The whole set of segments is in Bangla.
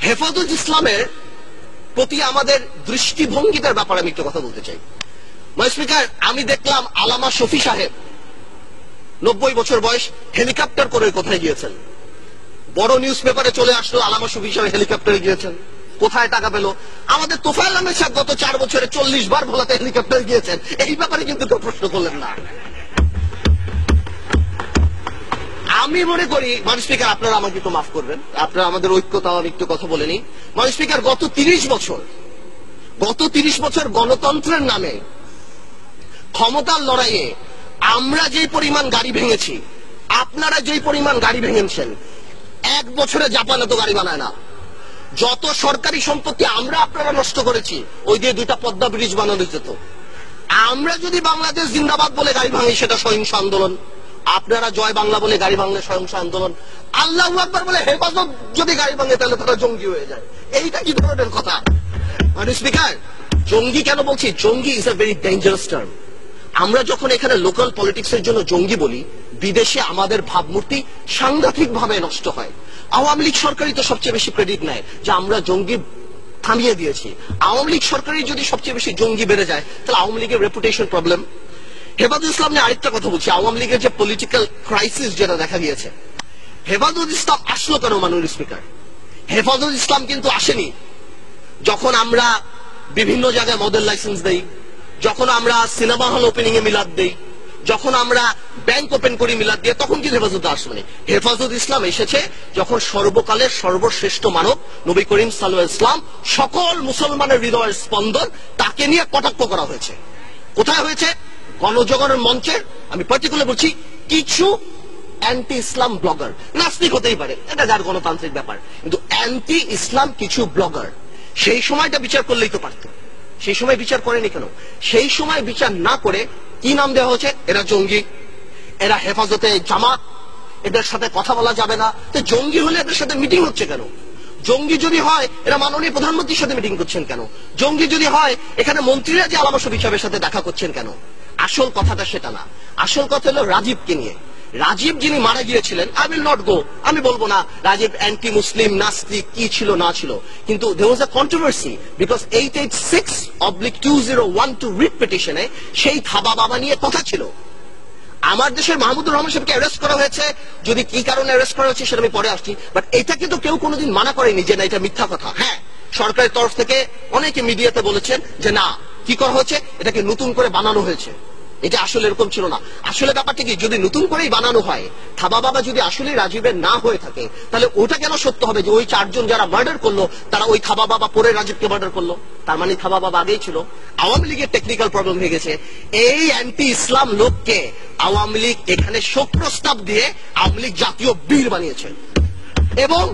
হেফাজত ইসলামের প্রতি আমাদের দৃষ্টিভঙ্গিটার ব্যাপারে আমি একটু কথা বলতে চাই। স্পিকার, আমি দেখলাম আলামা শফি সাহেব 90 বছর বয়স, হেলিকপ্টার করে কোথায় গিয়েছেন? বড় নিউজ পেপারে চলে আসলো আলামা শফি সাহেব হেলিকপ্টারে গিয়েছেন। কোথায় টাকা পেল? আমাদের তোফায়েল আহমেদ সাহেব গত 4 বছরে 40 বার ভোলাতে হেলিকপ্টারে গিয়েছেন। এই ব্যাপারে কিন্তু কেউ প্রশ্ন করলেন না। আমি মনে করি স্পিকার, আপনারা আমাকে একটু মাফ করবেন, আপনারা আমাদের ঐক্যতাও আমি একটু কথা বলে নিই। স্পিকার, গত 30 বছর গণতন্ত্রের নামে ক্ষমতার লড়াইয়ে আমরা যে পরিমাণ গাড়ি ভেঙেছি, আপনারা যে পরিমাণ গাড়ি ভেঙেছেন, 1 বছরে জাপান এত গাড়ি বানায় না। যত সরকারি সম্পত্তি আমরা আপনারা নষ্ট করেছি, ওই দিয়ে 2টা পদ্মা ব্রিজ বানানো যেত। আমরা যদি বাংলাদেশ জিন্দাবাদ বলে গাড়ি ভাঙি, সেটা সহিংস আন্দোলন। আপনারা জয় বাংলা বলে গাড়ি ভাঙলে সহিংস আন্দোলন। আল্লাহু আকবার বলে হেফাজত যদি গাড়ি ভাঙে, তাহলে তারা জঙ্গি হয়ে যায়। এইটা কি ধরনের কথা? স্পিকার, জঙ্গি কেন বলছি? জঙ্গি is a very dangerous term. আমরা যখন এখানে লোকাল পলিটিক্সের জন্য জঙ্গি বলি, বিদেশে আমাদের ভাবমূর্তি সাংঘাতিক ভাবে নষ্ট হয়। আওয়ামী লীগ সরকারই তো সবচেয়ে বেশি ক্রেডিট নেয় যে আমরা জঙ্গি থামিয়ে দিয়েছি। আওয়ামী লীগ সরকারই যদি সবচেয়ে বেশি জঙ্গি বেড়ে যায়, তাহলে আওয়ামী লীগের রেপুটেশন প্রবলেম। হেফাজত ইসলাম নিয়ে আরেকটা কথা বলছি। আওয়ামী লীগের যে পলিটিক্যাল ক্রাইসিস যেটা দেখা গিয়েছে, হেফাজত ইসলাম আসলো কেন? মাননীয় স্পিকার, হেফাজত ইসলাম কিন্তু আসেনি যখন আমরা বিভিন্ন জায়গায় মডেল লাইসেন্স দেই, যখন আমরা সিনেমা হল ওপেনিং এ মিলাদ দেই, যখন আমরা ব্যাংক ওপেন করি মিলাদ দিয়ে, তখন কিন্তু হেফাজত আসবে। হেফাজত ইসলাম এসেছে যখন সর্বকালের সর্বশ্রেষ্ঠ মানব নবী করিম সাল্লাল্লাহু আলাইহি ওয়াসাল্লাম, সকল মুসলমানের হৃদয়ের স্পন্দন, তাকে নিয়ে কটাক্ষ করা হয়েছে। কোথায় হয়েছে? গণজাগরণ মঞ্চের, আমি পার্টিকুলার বলছি, কিছু অ্যান্টি ইসলাম ব্লগার, নাস্তিক হতেই পারে, এটা যার গণতান্ত্রিক ব্যাপার, কিন্তু অ্যান্টি ইসলাম কিছু ব্লগার সেই সময়টা বিচার করলেই তো পারত। সেই সময় বিচার করেনি কেন? সেই সময় বিচার না করে কি নাম দেওয়া হয়েছে? এরা জঙ্গি, এরা হেফাজতে জামাত, এদের সাথে কথা বলা যাবে না। তো জঙ্গি হলে এদের সাথে মিটিং হচ্ছে কেন? জঙ্গি যদি হয়, এরা মাননীয় প্রধানমন্ত্রীর সাথে মিটিং করছেন কেন? জঙ্গি যদি হয়, এখানে মন্ত্রীরা যে আলামা শফি সাহেবের সাথে দেখা করছেন কেন? আসল কথাটা সেটা না। আসল কথা হলো রাজীবকে নিয়ে। রাজীব যিনি মারা গিয়েছিলেন, আই উইল নট গো, আমি বলবো না রাজীব অ্যান্টি মুসলিম, নাস্তিক, কি ছিল না ছিল, কিন্তু there was a controversy because 886/2012 writ পিটিশনে সেই খাবা বাবা নিয়ে কথা ছিল। আমার দেশের মাহমুদুর রহমান সাহেবকে অ্যারেস্ট করা হয়েছে, যদি কি কারণে অ্যারেস্ট করা হয়েছে সেটা আমি পরে আসছি, বাট এটা কিন্তু কেউ কোনোদিন মানা করেনি যে না এটা মিথ্যা কথা। হ্যাঁ, সরকারের তরফ থেকে অনেকে মিডিয়াতে বলেছেন যে না, কি করা হয়েছে, এটাকে নতুন করে বানানো হয়েছে, এটা আসলে এরকম ছিল না। আসলে ব্যাপারটা কি, যদি নতুন করেই বানানো হয়, খাবা বাবা যদি আসলে রাজীবের না হয়ে থাকে, তাহলে ওটা কেন সত্য হবে যে ওই 4 জন যারা মার্ডার করলো তারা ওই খাবা বাবা পরে রাজীবকে মার্ডার করলো? তার মানে খাবা বাবা আগেই ছিল। আওয়ামী লীগের টেকনিক্যাল প্রবলেম হয়ে গেছে। এই অ্যান্টি ইসলাম লোককে আওয়ামী লীগ এখানে শোক প্রস্তাব দিয়ে আওয়ামী লীগ জাতীয় বীর বানিয়েছে, এবং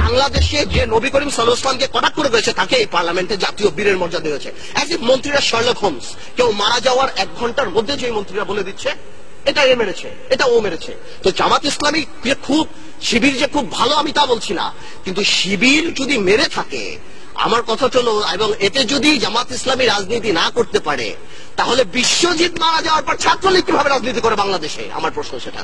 বাংলাদেশে যে নবী করিম সাল্লাল্লাহু আলাইহি ওয়াসাল্লামকে কটাক্ষ করে গেছে, তাকে এই পার্লামেন্টে জাতীয় বীরের মর্যাদা দিয়েছে। অ্যাজ ইফ মন্ত্রীরা শার্লক হোমস, কেউ মারা যাওয়ার 1 ঘন্টার মধ্যে যে মন্ত্রীরা বলে দিচ্ছে এটা এ মেরেছে, এটা ও মেরেছে। তো জামাত ইসলামী খুব, শিবির যে খুব ভালো আমি তা বলছি না, কিন্তু শিবির যদি মেরে থাকে, আমার কথা হলো, এবং এতে যদি জামাত ইসলামী রাজনীতি না করতে পারে, তাহলে বিশ্বজিৎ মারা যাওয়ার পর ছাত্রলীগ কিভাবে রাজনীতি করে বাংলাদেশে? আমার প্রশ্ন সেটা।